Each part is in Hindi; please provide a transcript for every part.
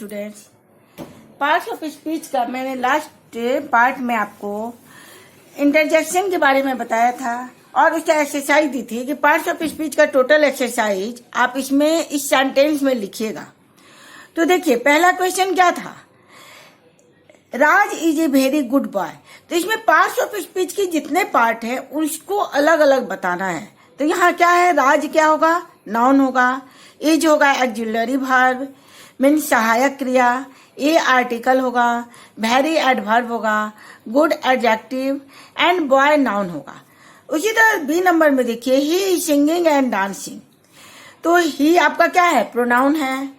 स्टूडेंट्स, पार्ट्स ऑफ स्पीच का मैंने लास्ट पार्ट में आपको इंटरजेक्शन के बारे में बताया था और उसका एक्सरसाइज दी थी कि पार्ट्स ऑफ स्पीच का टोटल एक्सरसाइज आप इसमें इस सेंटेंस में लिखिएगा। तो देखिए, पहला क्वेश्चन क्या था, Raj is a very good boy. तो इसमें पार्ट्स ऑफ स्पीच की जितने पार्ट हैं उसको अलग अलग बताना है। तो यहाँ क्या है, राज क्या होगा, नाउन होगा, इज होगा ऑक्सिलरी वर्ब मीन्स सहायक क्रिया, ए आर्टिकल होगा, वेरी एडवर्ब होगा, good adjective and boy noun होगा। उसी तरह बी नंबर में देखिए, he is singing and dancing. तो ही आपका क्या है, प्रोनाउन है,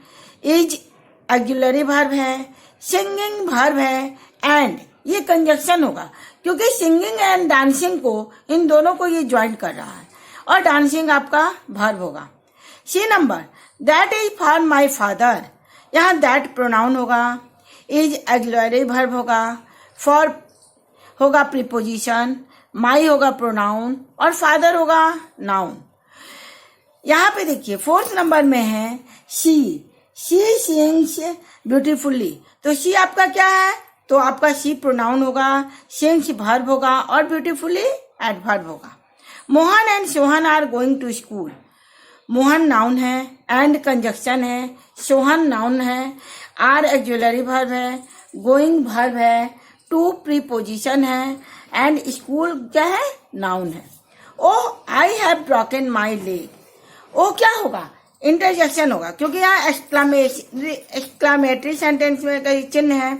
इज ऑक्सिलरी वर्ब है, सिंगिंग वर्ब है एंड ये कंजक्शन होगा क्योंकि सिंगिंग एंड डांसिंग को इन दोनों को ये ज्वाइन कर रहा है और डांसिंग आपका वर्ब होगा। C number, that is for my father. यहाँ दैट प्रोनाउन होगा, इज ऑक्सिलरी वर्ब होगा, फॉर होगा प्रीपोजिशन, माई होगा प्रोनाउन और फादर होगा नाउन। यहाँ पे देखिए फोर्थ नंबर में है शी सिंग्स ब्यूटीफुल्ली। तो शी आपका क्या है, तो आपका शी प्रोनाउन होगा, सिंग्स वर्ब होगा और ब्यूटीफुल्ली एडवर्ब होगा। Mohan and Sohan are going to school. Mohan noun है, एंड कंजक्शन है, सोहन नाउन है, आर ऑक्सिलरी वर्ब है, गोइंग वर्ब है, टू प्रीपोजिशन है एंड स्कूल क्या है, नाउन है। O I have broken my leg. O क्या होगा, इंटरजेक्शन होगा क्योंकि यहाँ एक्सक्लामेटरी सेंटेंस में कई चिन्ह है।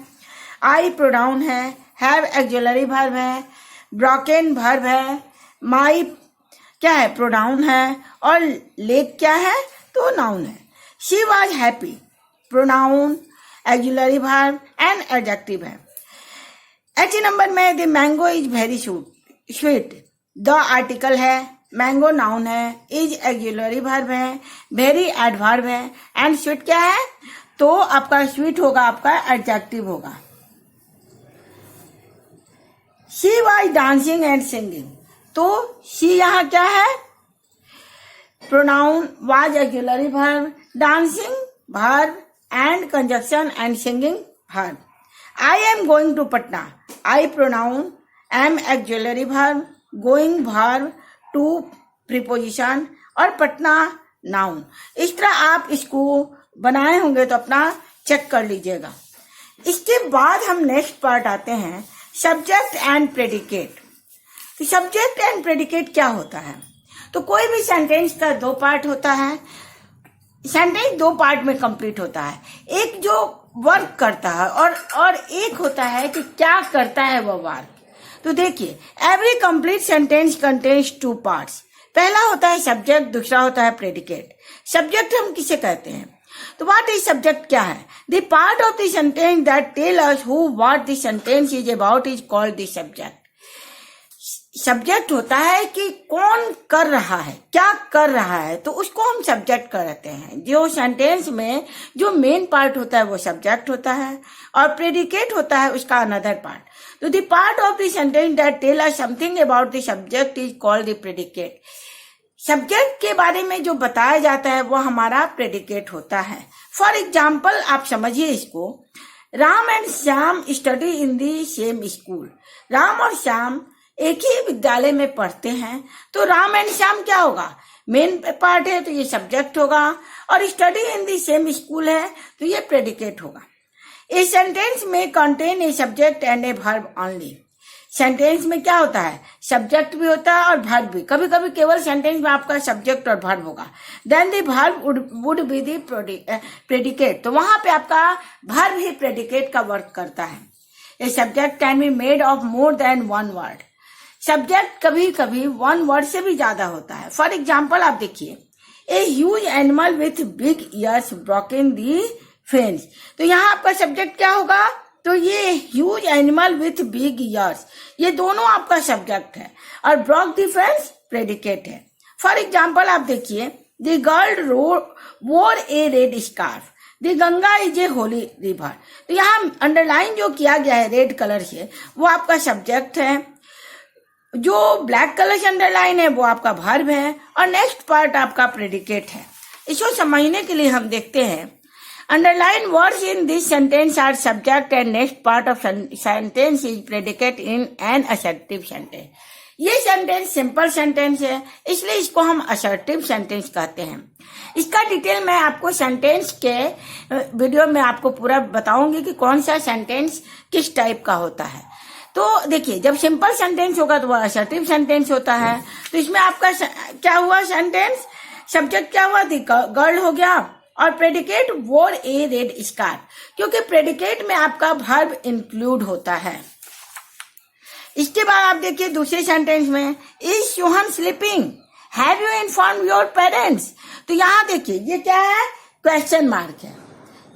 आई प्रोनाउन है, हैव ऑक्सिलरी वर्ब है, ब्रोकन वर्ब है, माई क्या है, प्रोनाउन है और लेग क्या है, तो नाउन है। She was happy, pronoun, auxiliary verb and adjective है। एच नंबर में the mango is very sweet. The article है, मैंगो नाउन है, इज ऑक्सिलरी वर्ब है, वेरी एडवर्ब है एंड स्वीट क्या है, तो आपका स्वीट होगा, आपका एडजेक्टिव होगा। She was dancing and singing. तो शी यहाँ क्या है, pronoun, was auxiliary verb, dancing verb and conjunction and singing verb. I am going to Patna. I pronoun, am auxiliary verb, going verb, to preposition और पटना नाउन। इस तरह आप इसको बनाए होंगे तो अपना चेक कर लीजिएगा। इसके बाद हम नेक्स्ट पार्ट आते हैं, सब्जेक्ट एंड प्रेडिकेट। तो सब्जेक्ट एंड प्रेडिकेट क्या होता है, तो कोई भी सेंटेंस का दो पार्ट होता है, सेंटेंस दो पार्ट में कंप्लीट होता है। एक जो वर्क करता है और एक होता है कि क्या करता है वो वर्क। तो देखिए, every complete sentence contains two parts. पहला होता है सब्जेक्ट, दूसरा होता है प्रेडिकेट। सब्जेक्ट हम किसे कहते हैं, तो व्हाट इज सब्जेक्ट क्या है, the part of the sentence that tell us who what the sentence is about is called the subject. Subject होता है कि कौन कर रहा है, क्या कर रहा है, तो उसको हम सब्जेक्ट कहते हैं। जो सेंटेंस में जो मेन पार्ट होता है वो सब्जेक्ट होता है और प्रेडिकेट होता है उसका अनदर पार्ट। तो the part of the sentence that tell us something about the subject is called the predicate. Subject के बारे में जो बताया जाता है वो हमारा प्रेडिकेट होता है। फॉर एग्जाम्पल आप समझिए इसको, Ram and Shyam study in the same school. Ram और श्याम एक ही विद्यालय में पढ़ते हैं, तो राम एंड श्याम क्या होगा, मेन पार्ट है तो ये सब्जेक्ट होगा और study in the same school है तो ये प्रेडिकेट होगा। इस सेंटेंस में contain a subject and a verb only. Sentence में क्या होता है, सब्जेक्ट भी होता है और वर्ब भी। कभी कभी केवल सेंटेंस में आपका सब्जेक्ट और वर्ब होगा, then the verb would be the predicate. तो वहां पे आपका वर्ब ही प्रेडिकेट का वर्क करता है। A subject can be made of more than one word. Subject कभी कभी वन वर्ड से भी ज्यादा होता है। फॉर एग्जाम्पल आप देखिए, a huge animal with big ears broken the fence. तो यहाँ आपका सब्जेक्ट क्या होगा, तो ये huge animal with big ears, ये दोनों आपका सब्जेक्ट है और ब्रोक दी फेंस प्रेडिकेट है। फॉर एग्जाम्पल आप देखिए, the girl wore a red scarf. The Ganga is a holy river. तो यहाँ अंडरलाइन जो किया गया है रेड कलर से वो आपका सब्जेक्ट है, जो ब्लैक कलर से अंडरलाइन है वो आपका वर्ब है और नेक्स्ट पार्ट आपका प्रेडिकेट है। इसको समझने के लिए हम देखते हैं Underline words in this sentence are subject and next part of sentence is predicate in an assertive sentence. ये सेंटेंस सिंपल सेंटेंस है, इसलिए इसको हम असर्टिव सेंटेंस कहते हैं. इसका डिटेल मैं आपको सेंटेंस के वीडियो में आपको पूरा बताऊंगी कि कौन सा सेंटेंस किस टाइप का होता है. तो देखिए, जब सिंपल सेंटेंस होगा तो वह असर्टिव सेंटेंस होता है. तो इसमें आपका क्या हुआ, सेंटेंस सब्जेक्ट क्या हुआ, गर्ल हो गया, और प्रेडिकेट वोर ए रेड स्कार्फ, क्योंकि प्रेडिकेट में आपका वर्ब इंक्लूड होता है. इसके बाद आप देखिए दूसरे सेंटेंस में, is Sohan sleeping, have you inform your parents. तो यहाँ देखिए ये क्या है, क्वेश्चन मार्क है,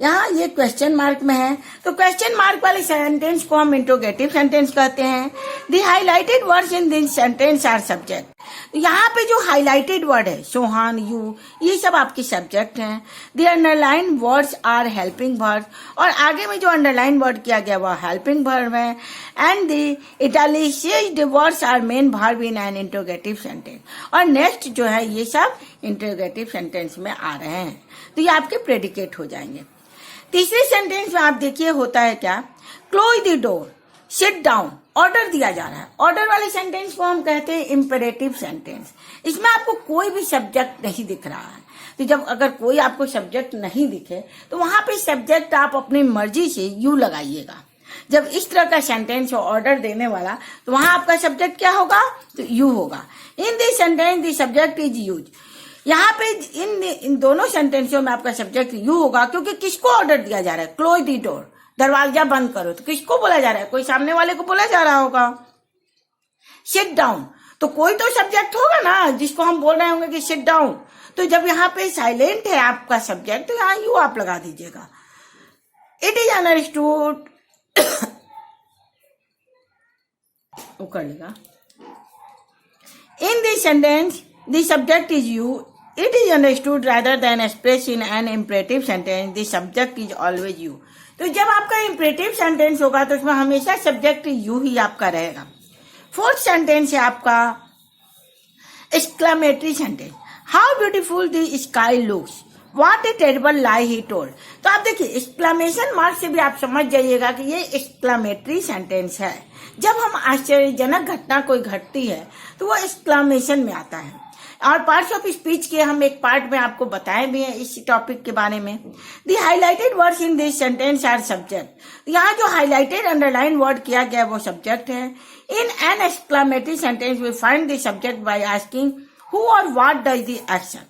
यहाँ ये क्वेश्चन मार्क में है. तो क्वेश्चन मार्क वाले सेंटेंस को हम इंट्रोगेटिव सेंटेंस कहते हैं. The highlighted words in this sentence are subject. यहाँ पे जो हाईलाइटेड वर्ड है, सोहान, यू, ये सब आपके सब्जेक्ट हैं. The underline words are helping word, और आगे में जो अंडरलाइन वर्ड किया गया वह हेल्पिंग वर्ब है. And the italicised words are main verb in an interrogative sentence, और नेक्स्ट जो है ये सब इंट्रोगेटिव सेंटेंस में आ रहे हैं. तो ये आपके प्रेडिकेट हो जाएंगे. तीसरे सेंटेंस में आप देखिए होता है क्या, close the door, sit down, order दिया जा रहा है. ऑर्डर वाले सेंटेंस को हम कहते हैं इम्पेरेटिव सेंटेंस. इसमें आपको कोई भी सब्जेक्ट नहीं दिख रहा है. तो जब अगर कोई आपको सब्जेक्ट नहीं दिखे तो वहां पे सब्जेक्ट आप अपनी मर्जी से यू लगाइएगा. जब इस तरह का सेंटेंस हो ऑर्डर देने वाला, तो वहां आपका सब्जेक्ट क्या होगा, तो यू होगा. इन this sentence the subject is use. यहाँ पे इन दोनों सेंटेंसों में आपका सब्जेक्ट यू होगा, क्योंकि किसको ऑर्डर दिया जा रहा है, क्लोज द डोर, दरवाजा बंद करो. तो किसको बोला जा रहा है, कोई सामने वाले को बोला जा रहा होगा. सिट डाउन, तो कोई तो सब्जेक्ट होगा ना जिसको हम बोल रहे होंगे कि सिट डाउन. तो जब यहाँ पे साइलेंट है आपका सब्जेक्ट, तो यहाँ यू आप लगा दीजिएगा. इट इज अंडरस्टूड, वो कर लेगा. इन this sentence the subject is you. It is understood rather than expressed in an imperative sentence. The subject is always you. तो जब आपका imperative sentence होगा तो उसमें हमेशा subject you ही आपका रहेगा. फोर्थ सेंटेंस है आपका exclamatory sentence. How beautiful the sky looks. What a terrible lie he told. तो आप देखिए exclamation mark से भी आप समझ जाइएगा कि ये exclamatory sentence है. जब हम आश्चर्यजनक घटना कोई घटती है तो वो exclamation में आता है. और पार्ट्स ऑफ स्पीच के हम एक पार्ट में आपको बताए भी हैं इस टॉपिक के बारे में. The highlighted words in this sentence are subject. यहाँ जो हाईलाइटेड अंडरलाइन वर्ड किया गया वो सब्जेक्ट है. In an exclamatory sentence we find the subject by asking who or what does the action.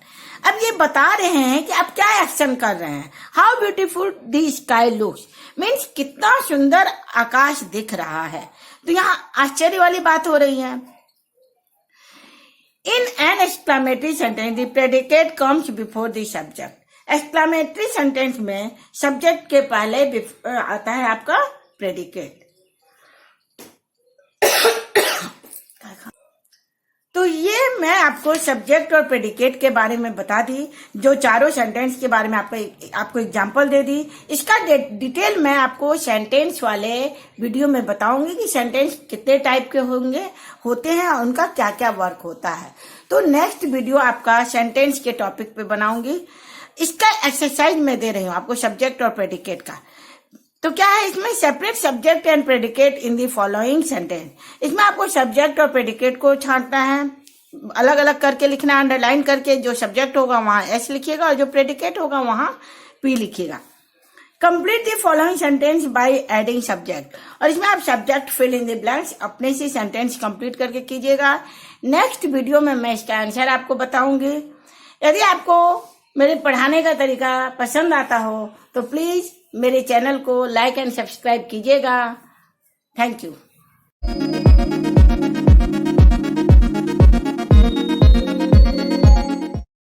अब ये बता रहे हैं कि आप क्या एक्शन कर रहे हैं. How beautiful the sky looks means कितना सुंदर आकाश दिख रहा है. तो यहाँ आश्चर्य वाली बात हो रही है. In an exclamatory sentence, the predicate comes before the subject. Exclamatory sentence में subject के पहले आता है आपका predicate. तो ये मैं आपको सब्जेक्ट और प्रेडिकेट के बारे में बता दी, जो चारों सेंटेंस के बारे में आपको एग्जांपल दे दी. इसका डिटेल मैं आपको सेंटेंस वाले वीडियो में बताऊंगी कि सेंटेंस कितने टाइप के होते हैं और उनका क्या क्या वर्क होता है. तो नेक्स्ट वीडियो आपका सेंटेंस के टॉपिक पे बनाऊंगी. इसका एक्सरसाइज मैं दे रही हूँ आपको सब्जेक्ट और प्रेडिकेट का. तो क्या है इसमें, separate subject and predicate in the following sentence. इसमें आपको सब्जेक्ट और प्रेडिकेट को छांटना है, अलग अलग करके लिखना है, अंडरलाइन करके. जो सब्जेक्ट होगा वहां एस लिखिएगा और जो प्रेडिकेट होगा वहां पी लिखिएगा. Complete the following sentence by adding subject. और इसमें आप subject fill in the blanks अपने से सेंटेंस कंप्लीट करके कीजिएगा. नेक्स्ट वीडियो में मैं इसका आंसर आपको बताऊंगी. यदि आपको मेरे पढ़ाने का तरीका पसंद आता हो तो प्लीज मेरे चैनल को लाइक एंड सब्सक्राइब कीजिएगा. Thank you.